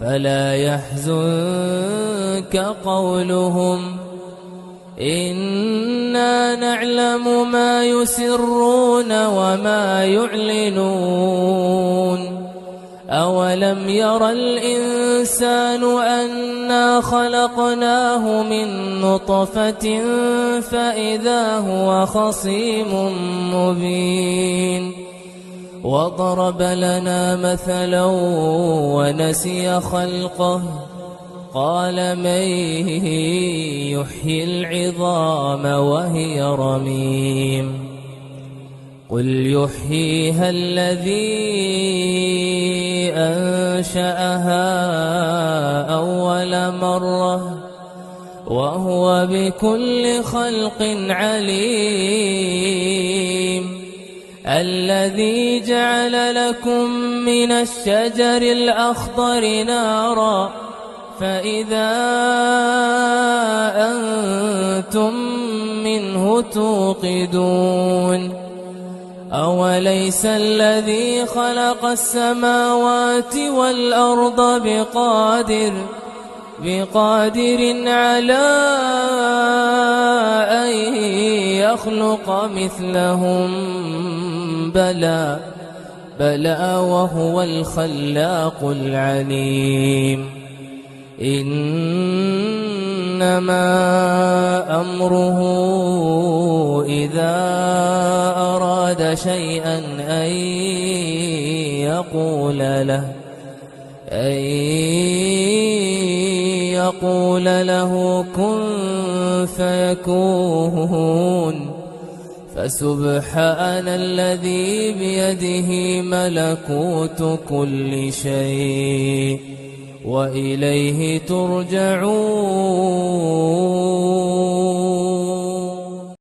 فلا يحزنك قولهم إنا نعلم ما يسرون وما يعلنون أولم ير الإنسان أنا خلقناه من نطفة فإذا هو خصيم مبين وضرب لنا مثلا ونسي خلقه قال من يحيي العظام وهي رميم قل يحييها الذي أنشأها أول مرة وهو بكل خلق عليم الذي جعل لكم من الشجر الأخضر نارا فإذا أنتم منه توقدون أوليس الذي خلق السماوات والأرض بقادر على أن يخلق مثلهم بلى وهو الخلاق العليم إنما أمره إذا أراد شيئا أن يقول له كن فيكون فسبحان الذي بيده ملكوت كل شيء وإليه ترجعون